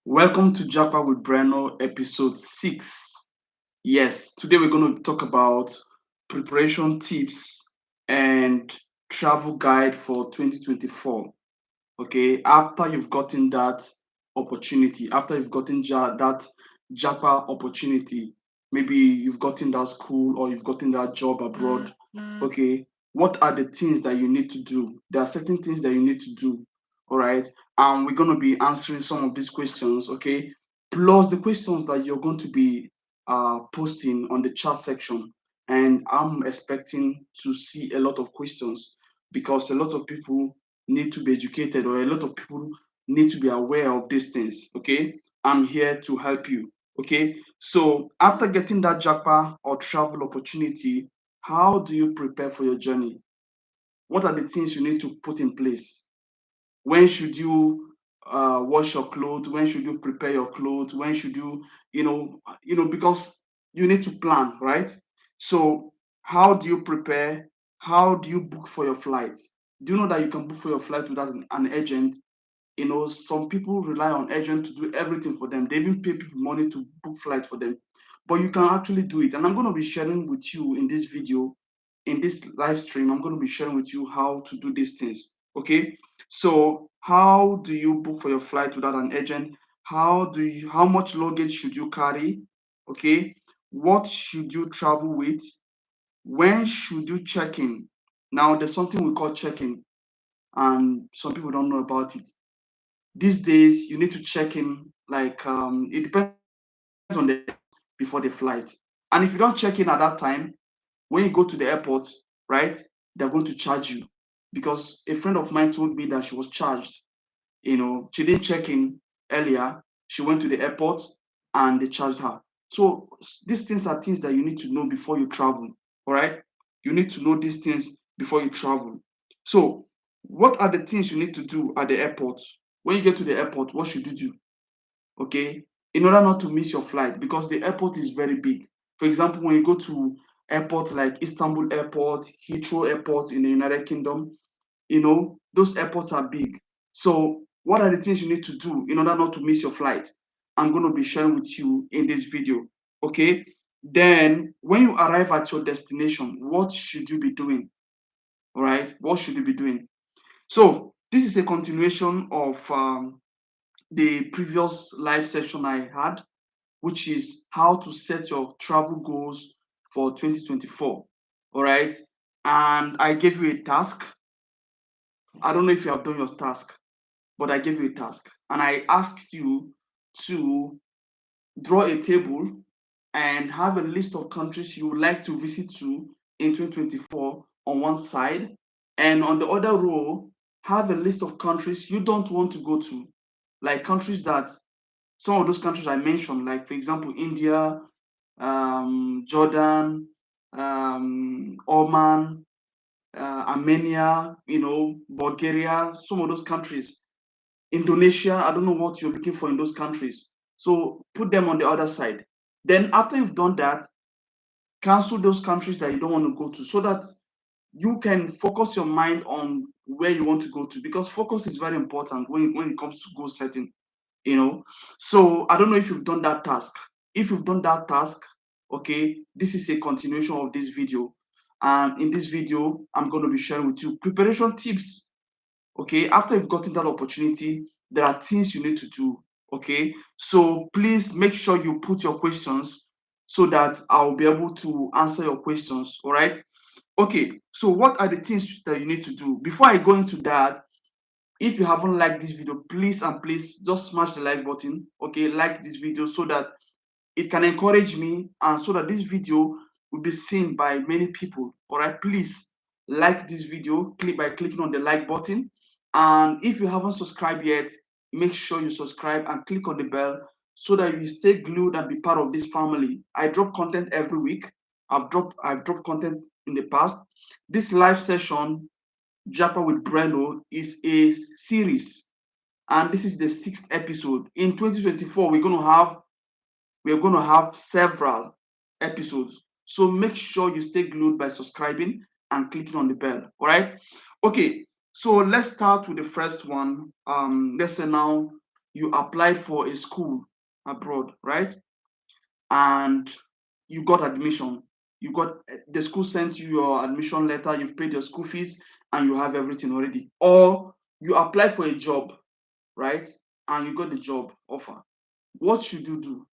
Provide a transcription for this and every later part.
Welcome to Jappa with Breno, episode 6. Yes, today we're going to talk about preparation tips and travel guide for 2024. Okay, after you've gotten that opportunity, after you've gotten that Jappa opportunity, maybe you've gotten that school or you've gotten that job abroad. Okay, what are the things that you need to do? There are certain things that you need to do. All right, and we're going to be answering some of these questions. Okay, plus the questions that you're going to be posting on the chat section. And I'm expecting to see a lot of questions because a lot of people need to be educated, or a lot of people need to be aware of these things. Okay, I'm here to help you. Okay, so after getting that Japa or travel opportunity, how do you prepare for your journey? What are the things you need to put in place? When should you wash your clothes? When should you prepare your clothes? When should because you need to plan, right? So how do you prepare? How do you book for your flights? Do you know that you can book for your flight without an agent? Some people rely on agent to do everything for them. They even pay people money to book flight for them, but you can actually do it. And I'm going to be sharing with you in this video, in this live stream. I'm going to be sharing with you how to do these things. Okay, so how do you book for your flight without an agent? How much luggage should you carry? Okay, what should you travel with? When should you check in? Now there's something we call check-in, and some people don't know about it. These days you need to check in, like it depends on the before the flight. And if you don't check in at that time, when you go to the airport, right, they're going to charge you. Because a friend of mine told me that she was charged. She didn't check in earlier. She went to the airport and they charged her. So these things are things that you need to know before you travel. All right, you need to know these things before you travel. So what are the things you need to do at the airport? When you get to the airport, what should you do? Okay, in order not to miss your flight, because the airport is very big. For example, when you go to airport like Istanbul Airport, Heathrow Airport in the United Kingdom, those airports are big. So what are the things you need to do in order not to miss your flight? I'm going to be sharing with you in this video. Okay, then when you arrive at your destination, what should you be doing? All right, what should you be doing? So this is a continuation of the previous live session I had, which is how to set your travel goals for 2024. All right. And I gave you a task. I don't know if you have done your task, but I gave you a task. And I asked you to draw a table and have a list of countries you would like to visit to in 2024 on one side. And on the other row, have a list of countries you don't want to go to, like countries that some of those countries I mentioned, like for example, India, Jordan, Oman, Armenia, Bulgaria, some of those countries, Indonesia. I don't know what you're looking for in those countries. So put them on the other side. Then after you've done that, cancel those countries that you don't want to go to so that you can focus your mind on where you want to go to, because focus is very important when it comes to goal setting. So I don't know if you've done that task. If you've done that task, okay, this is a continuation of this video. And in this video, I'm going to be sharing with you preparation tips. Okay, after you've gotten that opportunity, there are things you need to do. Okay, so please make sure you put your questions so that I'll be able to answer your questions. All right. Okay, so what are the things that you need to do? Before I go into that, if you haven't liked this video, please and please just smash the like button. Okay, like this video so that it can encourage me and so that this video will be seen by many people. All right, please like this video, click by clicking on the like button. And if you haven't subscribed yet, make sure you subscribe and click on the bell so that you stay glued and be part of this family. I drop content every week. I've dropped content in the past. This live session, Jappa with Breno, is a series, and this is the 6th episode. In 2024, we're going to have several episodes. So make sure you stay glued by subscribing and clicking on the bell. All right. Okay. So let's start with the first one. Let's say now you applied for a school abroad, right? And you got admission. You got the school sent you your admission letter, you've paid your school fees, and you have everything already. Or you applied for a job, right? And you got the job offer. What should you do?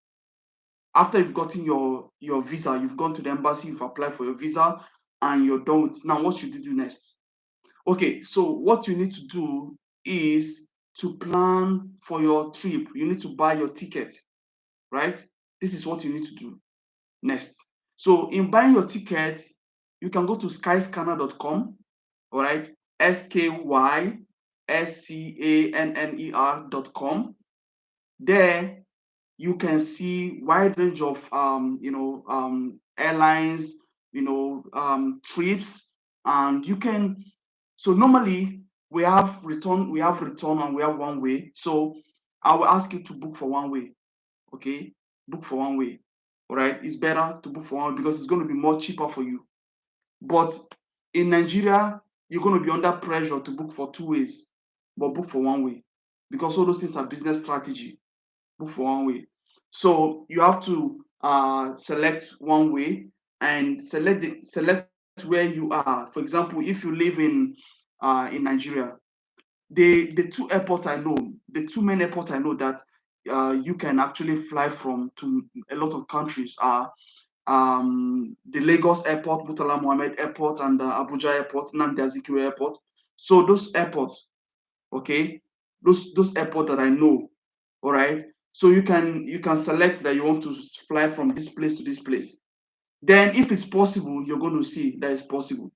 After you've gotten your visa, you've gone to the embassy, you've applied for your visa, and you're done with it. Now, what should you do next? Okay, so what you need to do is to plan for your trip. You need to buy your ticket, right? This is what you need to do next. So in buying your ticket, you can go to skyscanner.com, all right? skyscanner.com. There you can see wide range of airlines, trips, and you can. So normally we have return and we have one way. So I will ask you to book for one way. Okay, book for one way. All right, it's better to book for one way because it's going to be more cheaper for you. But in Nigeria, you're going to be under pressure to book for two ways, but book for one way because all those things are business strategy. Book for one way. So you have to select one way and select where you are. For example, if you live in Nigeria, the two airports I know, the two main airports I know that you can actually fly from to a lot of countries are the Lagos Airport, Murtala Mohammed Airport, and the Abuja Airport, Nnamdi Azikiwe Airport. So those airports, okay, those airports that I know, all right. So you can select that you want to fly from this place to this place. Then, if it's possible, you're going to see that it's possible.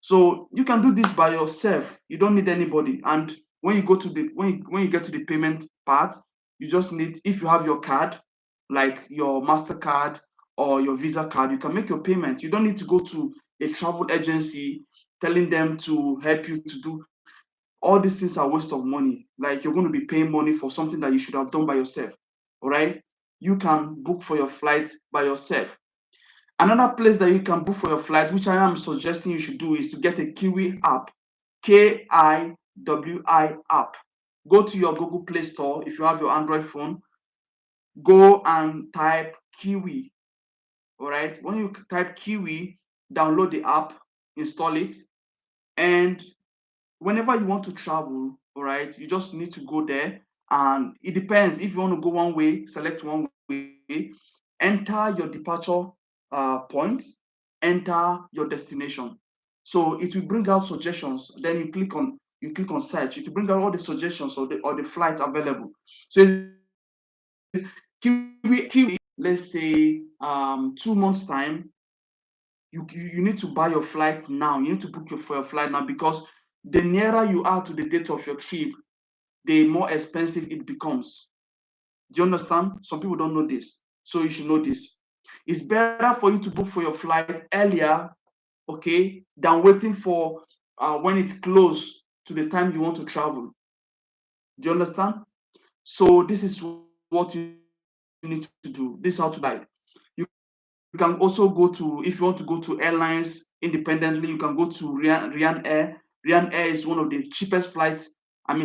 So you can do this by yourself. You don't need anybody. And when you go to the when you get to the payment part, you just need, if you have your card, like your MasterCard or your Visa card, you can make your payment. You don't need to go to a travel agency telling them to help you to do. All these things are waste of money. Like, you're going to be paying money for something that you should have done by yourself. All right. You can book for your flight by yourself. Another place that you can book for your flight, which I am suggesting you should do, is to get a Kiwi app. Kiwi app. Go to your Google Play Store if you have your Android phone. Go and type Kiwi. All right. When you type Kiwi, download the app, install it, and whenever you want to travel, all right, you just need to go there. And it depends. If you want to go one way, select one way, enter your departure points, enter your destination. So it will bring out suggestions. Then you click on search. It will bring out all the suggestions or the flights available. So Kiwi, let's say 2 months time, you need to buy your flight now. You need to book for your flight now, because the nearer you are to the date of your trip, the more expensive it becomes. Do you understand? Some people don't know this, so you should know this. It's better for you to book for your flight earlier, okay, than waiting for when it's close to the time you want to travel. Do you understand? So this is what you need to do. This is how to buy. You can also go to, if you want to go to airlines independently, you can go to Ryan Air. Ryan Air is one of the cheapest flights,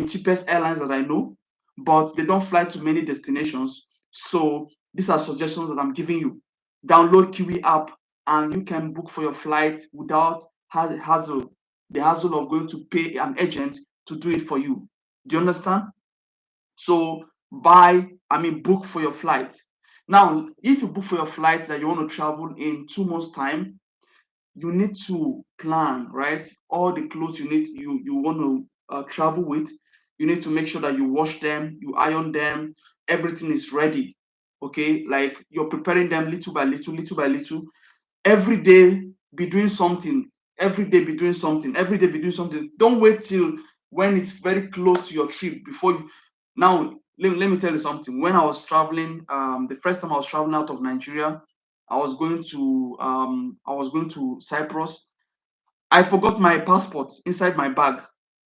cheapest airlines that I know, but they don't fly to many destinations. So these are suggestions that I'm giving you. Download Kiwi app and you can book for your flight without hassle, the hassle of going to pay an agent to do it for you. Do you understand? So book for your flight. Now, if you book for your flight that you want to travel in 2 months' time, you need to plan, right? All the clothes you want to travel with, you need to make sure that you wash them, you iron them, everything is ready. Okay, like you're preparing them little by little, little by little. Every day be doing something. Every day be doing something. Every day be doing something. Don't wait till when it's very close to your trip before you. Now, let me tell you something. When I was traveling, the first time I was traveling out of Nigeria, I was going to Cyprus. I forgot my passport inside my bag.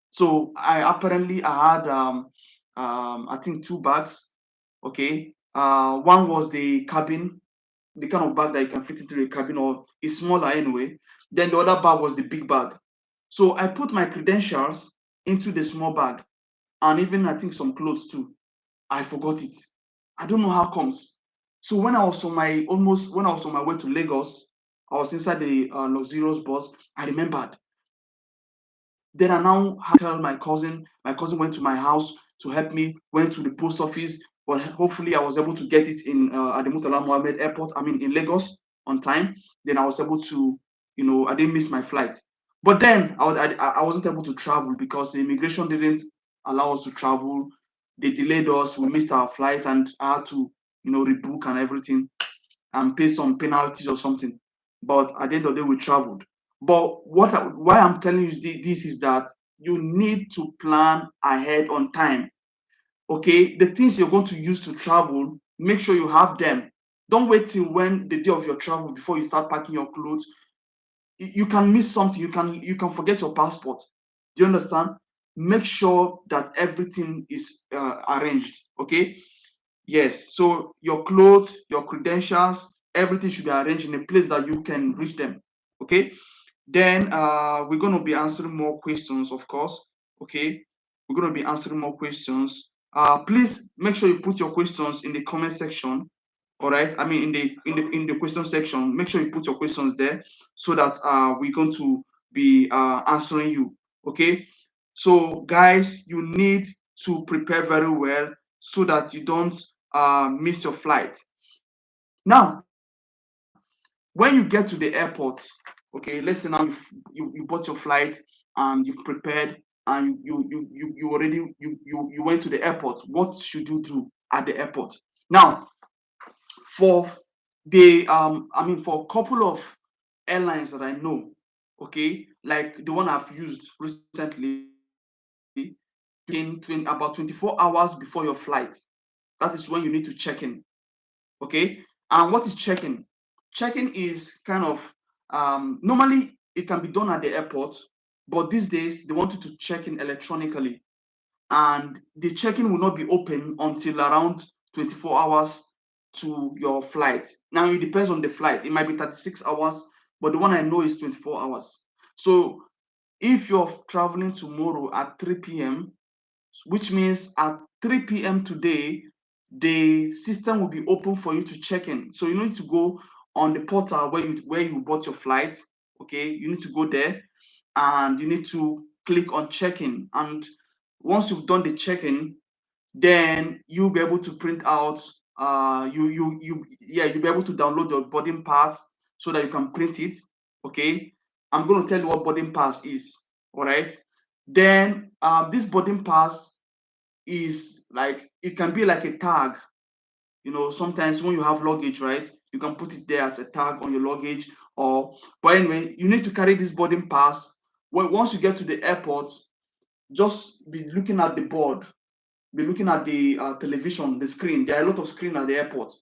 So I had I think two bags. Okay. One was the kind of bag that you can fit into the cabin, or is smaller anyway. Then the other bag was the big bag. So I put my credentials into the small bag, and even I think some clothes too. I forgot it. I don't know how comes. So when I was on my way to Lagos, I was inside the luxurious bus. I remembered. Then I now had to tell my cousin. My cousin went to my house to help me. Went to the post office, but hopefully I was able to get it in at the Murtala Mohammed Airport. I mean in Lagos on time. Then I was able to, I didn't miss my flight. But then I wasn't able to travel because the immigration didn't allow us to travel. They delayed us. We missed our flight, and I had to, rebook and everything and pay some penalties or something. But at the end of the day, we traveled. But why I'm telling you this is that you need to plan ahead on time. Okay, the things you're going to use to travel, make sure you have them. Don't wait till when the day of your travel before you start packing your clothes. You can miss something. You can forget your passport. Do you understand? Make sure that everything is arranged. Okay. Yes, so your clothes, your credentials, everything should be arranged in a place that you can reach them. Okay. Then we're going to be answering more questions, of course. Okay. We're going to be answering more questions. Please make sure you put your questions in the comment section. All right. I mean, in the question section, make sure you put your questions there so that we're going to be answering you. Okay. So, guys, you need to prepare very well so that you don't miss your flight. Now, when you get to the airport, okay, let's say now you bought your flight and you've prepared and you already you went to the airport. What should you do at the airport? Now, for for a couple of airlines that I know, okay, like the one I've used recently, about 24 hours before your flight. That is when you need to check in. Okay. And what is check-in? Check-in is kind of normally it can be done at the airport, but these days they want you to check in electronically, and the check-in will not be open until around 24 hours to your flight. Now it depends on the flight. It might be 36 hours, but the one I know is 24 hours. So if you're traveling tomorrow at 3 p.m., which means at 3 p.m. today, the system will be open for you to check in. So you need to go on the portal where you bought your flight. Okay, you need to go there and you need to click on check-in. And once you've done the check-in, then you'll be able to print out you'll be able to download your boarding pass so that you can print it. Okay, I'm going to tell you what boarding pass is. All right, then this boarding pass is like, it can be like a tag. Sometimes when you have luggage, right, you can put it there as a tag on your luggage. But anyway, you need to carry this boarding pass. Once you get to the airport, just be looking at the board, be looking at the television, the screen. There are a lot of screen at the airport.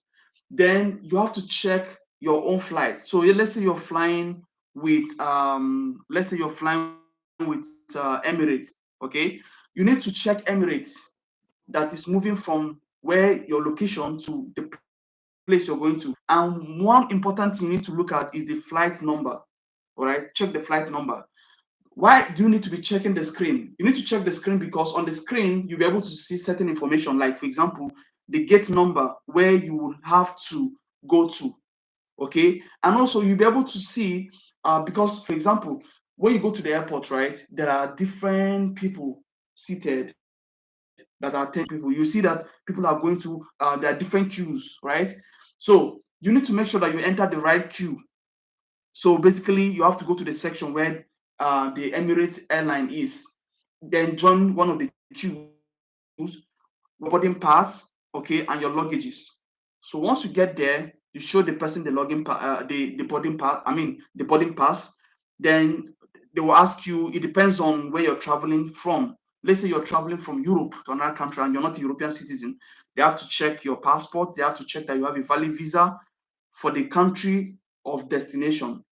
Then you have to check your own flight. So let's say you're flying with Emirates. Okay, you need to check Emirates that is moving from where your location to the place you're going to. And one important thing you need to look at is the flight number. All right, check the flight number. Why do you need to be checking the screen? You need to check the screen because on the screen you'll be able to see certain information, like for example, the gate number where you will have to go to. Okay, and also you'll be able to see because for example, when you go to the airport, right, there are different people seated that are attending people. You see that people are going to there are different queues, right? So you need to make sure that you enter the right queue. So basically, you have to go to the section where the Emirates airline is, then join one of the queues, boarding pass, okay, and your luggages. So once you get there, you show the person the the boarding pass. I mean the boarding pass. Then they will ask you. It depends on where you're traveling from. Let's say you're traveling from Europe to another country and you're not a European citizen. They have to check your passport. They have to check that you have a valid visa for the country of destination.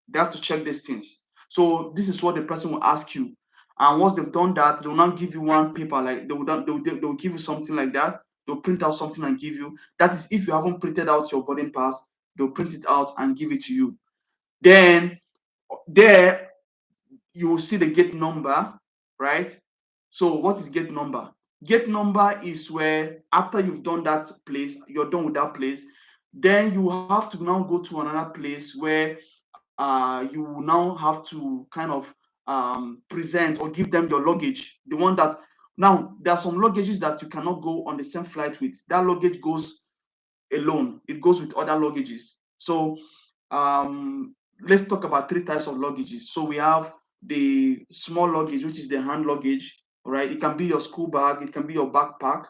They have to check these things. So this is what the person will ask you. And once they've done that, they will not give you one paper, like they will give you something like that. They'll print out something and give you. That is if you haven't printed out your boarding pass, they'll print it out and give it to you. Then there you will see the gate number, right? So what is gate number? Gate number is where after you've done that place, you're done with that place, then you have to now go to another place where you will now have to kind of present or give them your luggage. The one that now there are some luggages that you cannot go on the same flight with. That luggage goes alone. It goes with other luggages. So let's talk about three types of luggages. So we have the small luggage, which is the hand luggage. All right, it can be your school bag, it can be your backpack.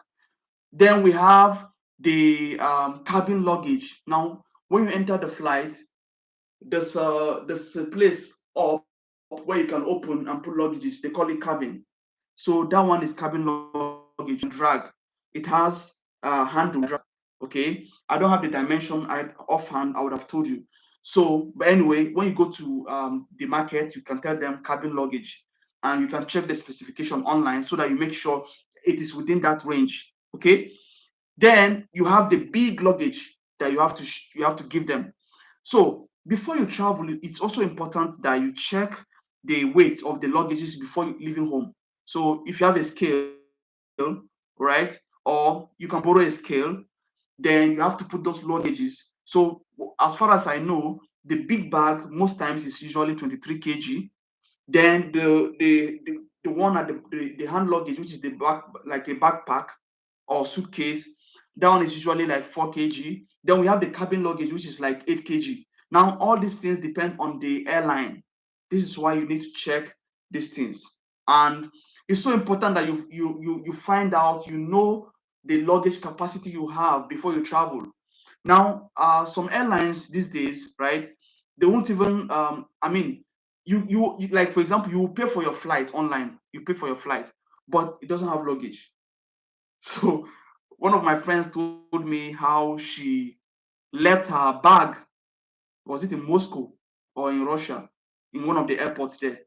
Then we have the cabin luggage. Now, when you enter the flight, there's a place up where you can open and put luggages. They call it cabin. So that one is cabin luggage. You can drag. It has handle drag. Okay, I don't have the dimension. I offhand I would have told you. So, but anyway, when you go to the market, you can tell them cabin luggage, and you can check the specification online so that you make sure it is within that range. Okay. Then you have the big luggage that you have to give them. So before you travel, it's also important that you check the weight of the luggages before leaving home. So if you have a scale, right, or you can borrow a scale, then you have to put those luggages. So as far as I know, the big bag most times is usually 23 kg. Then the one at the hand luggage, which is the back like a backpack or suitcase, that one is usually like 4 kg. Then we have the cabin luggage, which is like 8 kg. Now all these things depend on the airline. This is why you need to check these things. And it's so important that you find out, you know, the luggage capacity you have before you travel. Now, some airlines these days, right? They won't even. I mean, like for example, you will pay for your flight online. You pay for your flight, but it doesn't have luggage. So, one of my friends told me how she left her bag. Was it in Moscow or in Russia, in one of the airports there,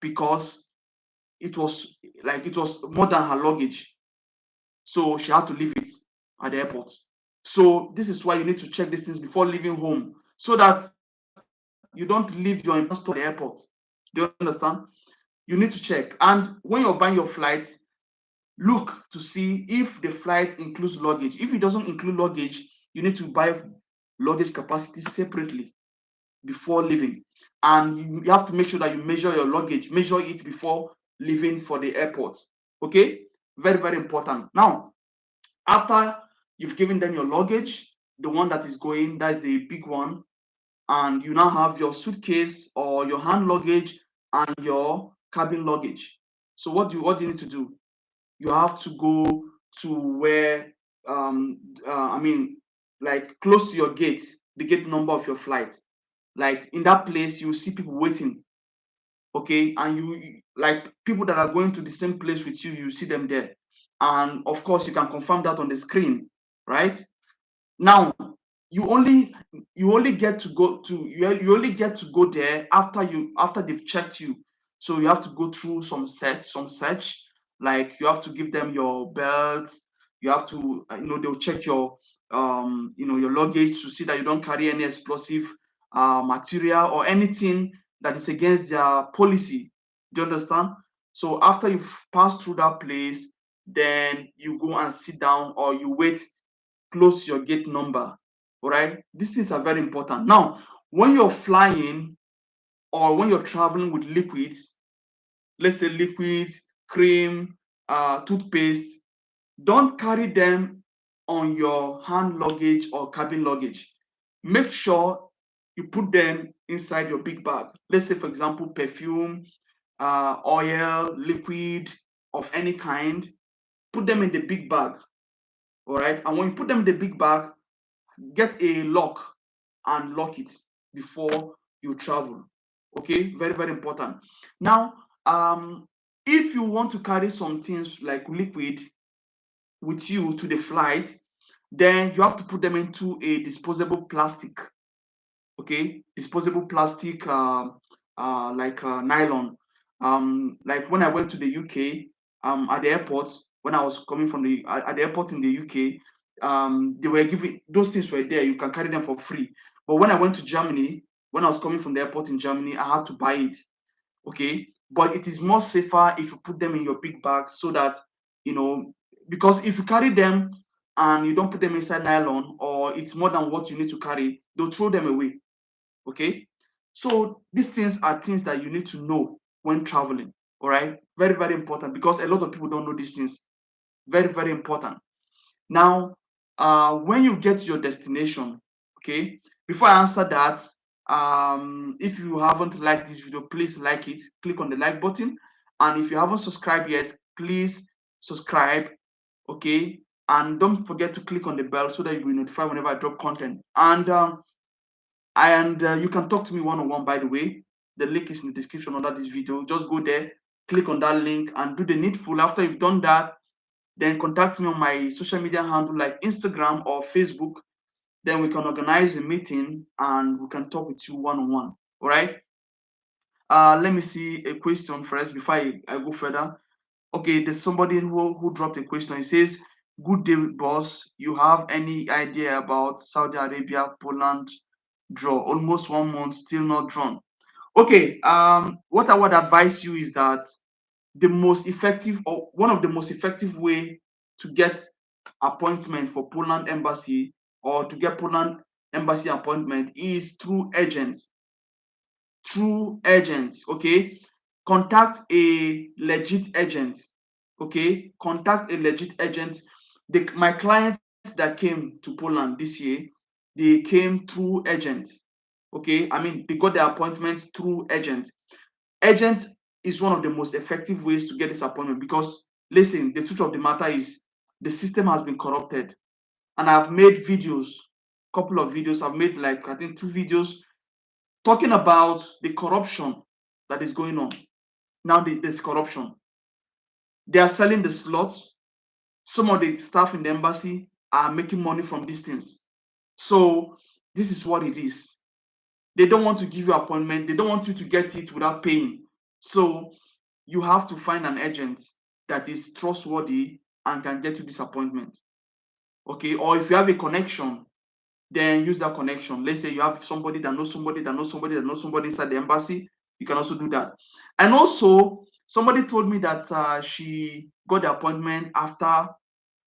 because it was more than her luggage. So she had to leave it at the airport. So this is why you need to check these things before leaving home, so that you don't leave your important stuff at the airport. Do you understand? You need to check. And when you're buying your flight, look to see if the flight includes luggage. If it doesn't include luggage, you need to buy luggage capacity separately before leaving. And you have to make sure that you measure your luggage, measure it before leaving for the airport. Okay? Very, very important. Now, after you've given them your luggage, the one that is going, that's the big one, and you now have your suitcase or your hand luggage and your cabin luggage. So what do you need to do? You have to go to where I mean, like close to your gate, the gate number of your flight. Like in that place, you see people waiting. Okay, and like people that are going to the same place with you, you see them there, and of course you can confirm that on the screen, right? Now, you only you only get to go to you only get to go there after they've checked you. So you have to go through some search, like you have to give them your belt. You have to they'll check your your luggage to see that you don't carry any explosive material or anything that is against their policy. Do you understand? So after you've passed through that place, then you go and sit down or you wait close to your gate number. All right, these things are very important. Now, when you're flying or when you're traveling with liquids, let's say liquids, cream, toothpaste, don't carry them on your hand luggage or cabin luggage. Make sure you put them inside your big bag. Let's say, for example, perfume, oil, liquid of any kind. Put them in the big bag. All right, and when you put them in the big bag, get a lock and lock it before you travel. Okay, very, very important. Now, if you want to carry some things like liquid with you to the flight, then you have to put them into a disposable plastic. Okay, disposable plastic, like nylon. Like when I went to the UK, at the airport, when I was coming from at the airport in the UK, they were giving those things were there. You can carry them for free. But when I went to Germany, when I was coming from the airport in Germany, I had to buy it. Okay, but it is more safer if you put them in your big bag so that you know, because if you carry them and you don't put them inside nylon, or it's more than what you need to carry, they'll throw them away. Okay, so these things are things that you need to know when traveling. All right, very, very important, because a lot of people don't know these things. Very, very important. Now, when you get to your destination, okay, before I answer that, if you haven't liked this video, please like it, click on the like button. And if you haven't subscribed yet, please subscribe, okay, and don't forget to click on the bell so that you'll be notified whenever I drop content. And you can talk to me one-on-one, by the way. The link is in the description under this video. Just go there, click on that link, and do the needful. After you've done that, then contact me on my social media handle like Instagram or Facebook. Then we can organize a meeting and we can talk with you one-on-one. All right. Let me see a question first before I go further. Okay, there's somebody who dropped a question. He says, "Good day, boss. You have any idea about Saudi Arabia, Poland draw? Almost 1 month, still not drawn." Okay, what I would advise you is that the most effective, or one of the most effective way to get appointment for Poland embassy, or to get Poland embassy appointment, is through agents. Through agents, okay? Contact a legit agent, okay? Contact a legit agent. My clients that came to Poland this year, they came through agents, okay? I mean, they got their appointments through agents. Agents is one of the most effective ways to get this appointment, because listen, the truth of the matter is the system has been corrupted. And I've made videos, couple of videos. I've made like, I think, 2 videos talking about the corruption that is going on. Now there's corruption. They are selling the slots. Some of the staff in the embassy are making money from these things. So this is what it is. They don't want to give you appointment. They don't want you to get it without paying. So you have to find an agent that is trustworthy and can get you this appointment. Okay, or if you have a connection, then use that connection. Let's say you have somebody that knows somebody that knows somebody that knows somebody inside the embassy. You can also do that. And also, somebody told me that she got the appointment after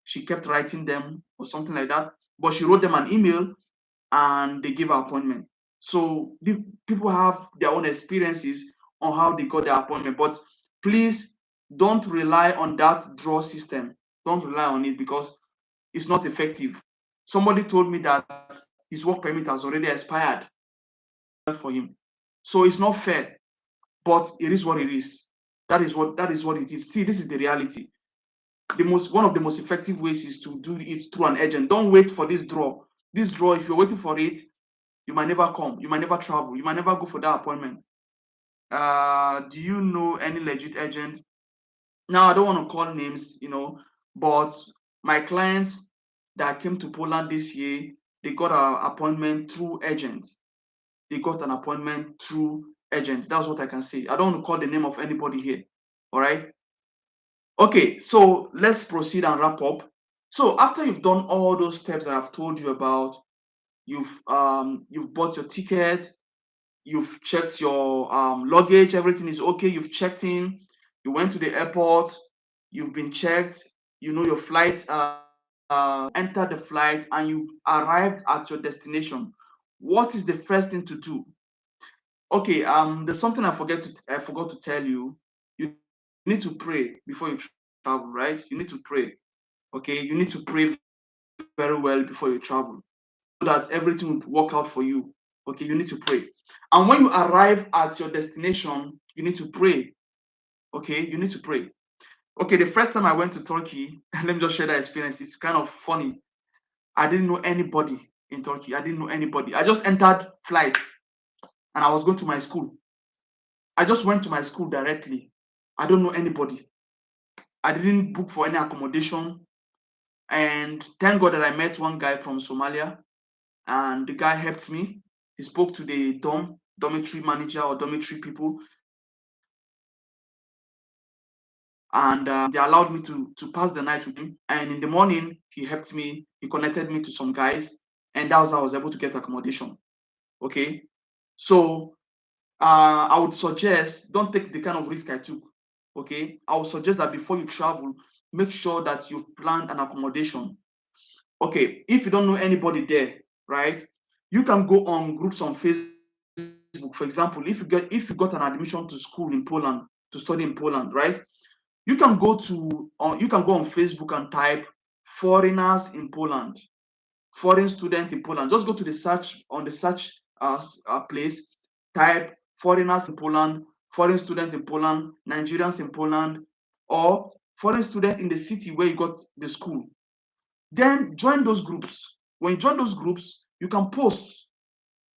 she kept writing them or something like that. But she wrote them an email and they gave her appointment. So people have their own experiences on how they got their appointment. But please don't rely on that draw system. Don't rely on it, because it's not effective. Somebody told me that his work permit has already expired for him. So it's not fair, but it is what it is. That is what it is. See, this is the reality. One of the most effective ways is to do it through an agent. Don't wait for this draw. This draw, if you're waiting for it, you might never come, you might never travel, you might never go for that appointment. Do you know any legit agent? Now, I don't want to call names, but my clients that came to Poland this year, they got an appointment through agents. They got an appointment through agents. That's what I can say. I don't want to call the name of anybody here. All right. Okay, so let's proceed and wrap up. So after you've done all those steps that I've told you about, you've bought your ticket, you've checked your luggage, everything is okay, you've checked in, you went to the airport, you've been checked, you know your flight, entered the flight, and you arrived at your destination. What is the first thing to do? Okay, there's something I forgot to tell you. You need to pray before you travel, right? You need to pray. Okay, you need to pray very well before you travel, so that everything will work out for you. Okay, you need to pray. And when you arrive at your destination, you need to pray. Okay, you need to pray. Okay, the first time I went to Turkey, let me just share that experience. It's kind of funny. I didn't know anybody in Turkey. I didn't know anybody. I just entered flight and I was going to my school. I just went to my school directly. I don't know anybody. I didn't book for any accommodation. And thank God that I met one guy from Somalia, and the guy helped me. He spoke to the dormitory manager or dormitory people, and they allowed me to pass the night with him. And in the morning, he helped me. He connected me to some guys, and that was how I was able to get accommodation. Okay, so I would suggest don't take the kind of risk I took. Okay, I would suggest that before you travel, make sure that you've planned an accommodation. Okay, if you don't know anybody there, right, you can go on groups on Facebook. For example, if you got an admission to school in Poland, to study in Poland, right, you can go on Facebook and type foreigners in Poland, foreign students in Poland. Just go to the search, on the search place, type foreigners in Poland, foreign students in Poland, Nigerians in Poland, or foreign students in the city where you got the school. Then join those groups. When you join those groups, you can post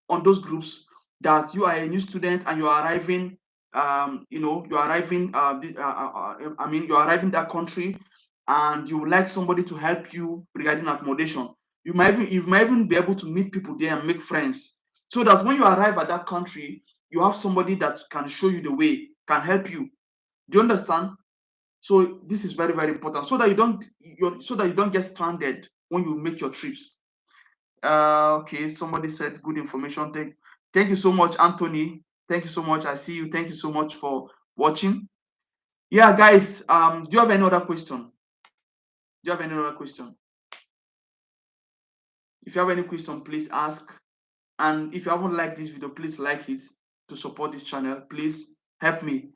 on those groups that you are a new student and you are arriving, you are arriving, you are arriving that country, and you would like somebody to help you regarding accommodation. You might even be able to meet people there and make friends, so that when you arrive at that country, you have somebody that can show you the way, can help you. Do you understand? So this is very, very important, so that you don't get stranded when you make your trips. Okay, somebody said good information. Thank you so much, Anthony. Thank you so much. I see you. Thank you so much for watching. Yeah, guys. Do you have any other question? Do you have any other question? If you have any question, please ask. And if you haven't liked this video, please like it to support this channel. Please help me.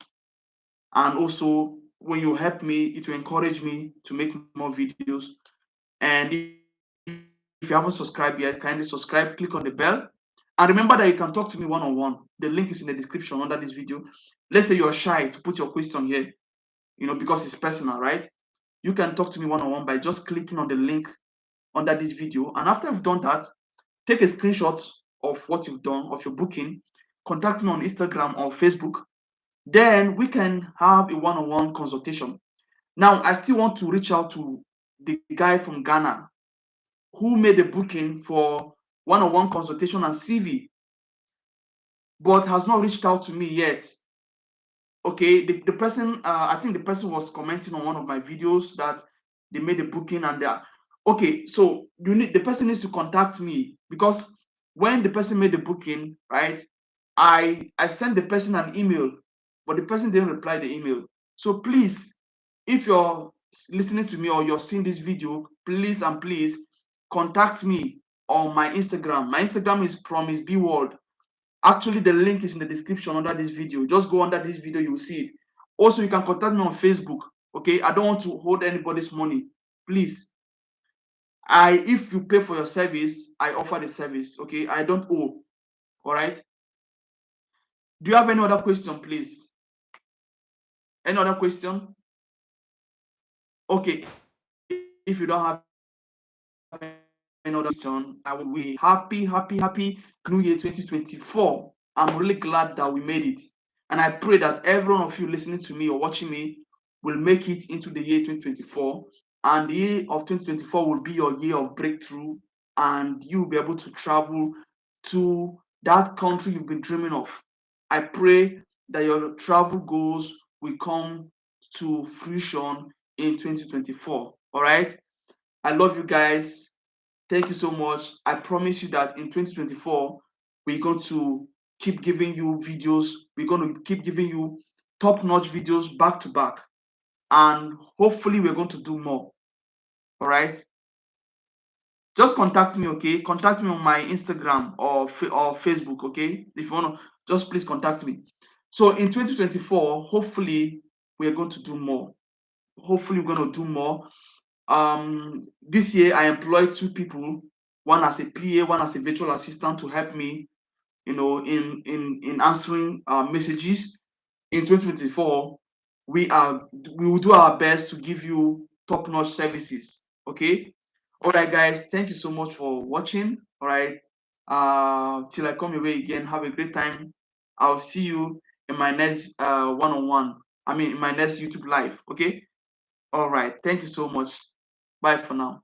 And also, when you help me, it will encourage me to make more videos. And if you haven't subscribed yet, kindly subscribe, click on the bell. And remember that you can talk to me one-on-one. The link is in the description under this video. Let's say you're shy to put your question here, because it's personal, right? You can talk to me one-on-one by just clicking on the link under this video. And after you've done that, take a screenshot of what you've done, of your booking, contact me on Instagram or Facebook. Then we can have a one-on-one consultation. Now, I still want to reach out to the guy from Ghana who made a booking for one-on-one consultation and CV, but has not reached out to me yet. Okay, the person, I think the person was commenting on one of my videos that they made a booking, and okay, so the person needs to contact me, because when the person made the booking, right, I sent the person an email, but the person didn't reply the email. So please, if you're listening to me or you're seeing this video, please and please contact me on my Instagram. My Instagram is Promise Be World. Actually, the link is in the description under this video. Just go under this video, you'll see it. Also, you can contact me on Facebook. Okay, I don't want to hold anybody's money. Please, if you pay for your service, I offer the service. Okay, I don't owe. All right. Do you have any other question, please? Any other question? Okay, if you don't have any other question, I will happy New Year 2024. I'm really glad that we made it. And I pray that every one of you listening to me or watching me will make it into the year 2024. And the year of 2024 will be your year of breakthrough. And you'll be able to travel to that country you've been dreaming of. I pray that your travel goals will come to fruition in 2024. All right. I love you guys. Thank you so much. I promise you that in 2024, we're going to keep giving you videos. We're going to keep giving you top-notch videos back to back. And hopefully, we're going to do more. All right. Just contact me, okay? Contact me on my Instagram or Facebook, okay? If you want to, just please contact me. So in 2024, hopefully, we're going to do more. Hopefully, we're going to do more. This year I employed 2 people, one as a PA, one as a virtual assistant to help me, in answering messages. In 2024, we will do our best to give you top-notch services. Okay. All right, guys. Thank you so much for watching. All right. Till I come your way again, have a great time. I'll see you in my next one-on-one. I mean, in my next YouTube live. Okay. All right. Thank you so much. Bye for now.